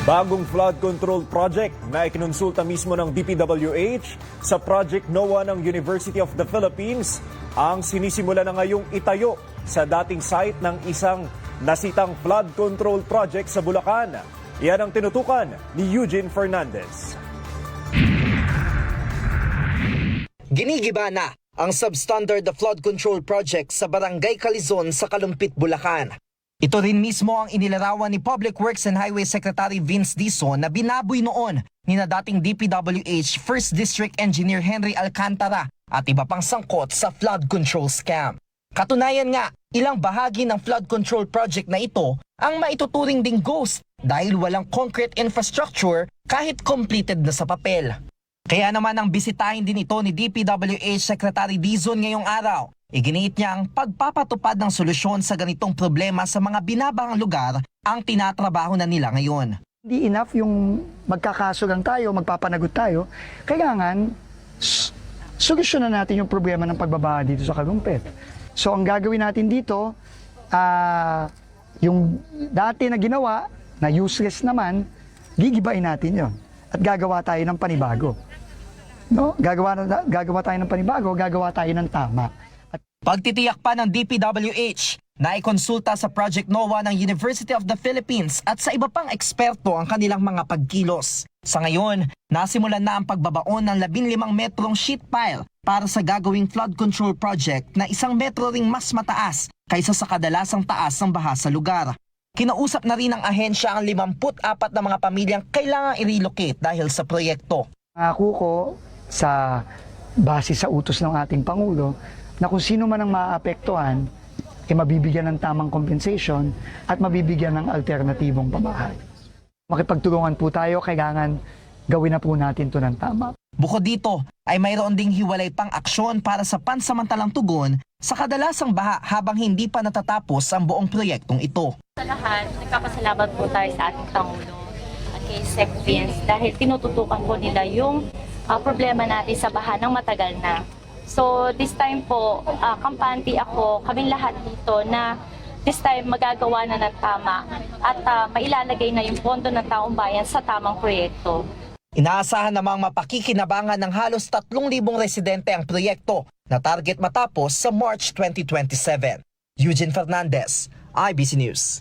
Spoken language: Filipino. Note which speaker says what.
Speaker 1: Bagong flood control project na ikinonsulta mismo ng DPWH sa Project NOAA ng University of the Philippines ang sinisimula na ngayong itayo sa dating site ng isang nasitang flood control project sa Bulacan. Yan ang tinutukan ni Eugene Fernandez.
Speaker 2: Ginigiba na ang substandard flood control project sa Barangay Calizon sa Kalumpit, Bulacan. Ito rin mismo ang inilarawan ni Public Works and Highway Secretary Vince Dizon na binaboy noon ni na dating DPWH First District Engineer Henry Alcantara at iba pang sangkot sa flood control scam. Katunayan nga, ilang bahagi ng flood control project na ito ang maituturing ding ghost dahil walang concrete infrastructure kahit completed na sa papel. Kaya naman ang bisitahin din ito ni DPWH Secretary Dizon ngayong araw. Iginiit niya ang pagpapatupad ng solusyon sa ganitong problema sa mga binabangang lugar ang tinatrabaho na nila ngayon.
Speaker 3: Hindi enough yung magkakaso lang tayo, magpapanagot tayo. Kailangan solusyonan natin yung problema ng pagbabaha dito sa Kalumpit. So ang gagawin natin dito, yung dati na ginawa, na useless naman, gigibain natin yon at gagawa tayo ng panibago. No? Gagawa tayo ng panibago, gagawa tayo ng tama.
Speaker 2: Pagtitiyak pa ng DPWH na ikonsulta sa Project NOAA ng University of the Philippines at sa iba pang eksperto ang kanilang mga pagkilos. Sa ngayon, nasimulan na ang pagbabaon ng 15 metrong sheet pile para sa gagawing flood control project na 1 metro ring mas mataas kaysa sa kadalasang taas ng baha sa lugar. Kinausap na rin ng ahensya ang 54 na mga pamilyang kailangang i-relocate dahil sa proyekto.
Speaker 3: Ako ko sa base sa utos ng ating Pangulo na kung sino man ang maaapektuhan, mabibigyan ng tamang compensation at mabibigyan ng alternatibong pamahay. Makipagtulungan po tayo, kailangan gawin na po natin ito ng tama.
Speaker 2: Bukod dito ay mayroon ding hiwalay pang aksyon para sa pansamantalang tugon sa kadalasang baha habang hindi pa natatapos ang buong proyektong ito.
Speaker 4: Sa lahat, nagpapasalamat po tayo sa ating Pangulo at kay Sec Vince dahil tinututukan po nila yung problema natin sa baha ng matagal na. So this time po, kampante ako, kaming lahat dito na this time magagawa na ng tama at mailalagay na yung pondo ng taong bayan sa tamang proyekto.
Speaker 2: Inaasahan namang mapakikinabangan ng halos 3,000 residente ang proyekto na target matapos sa March 2027. Eugene Fernandez, IBC News.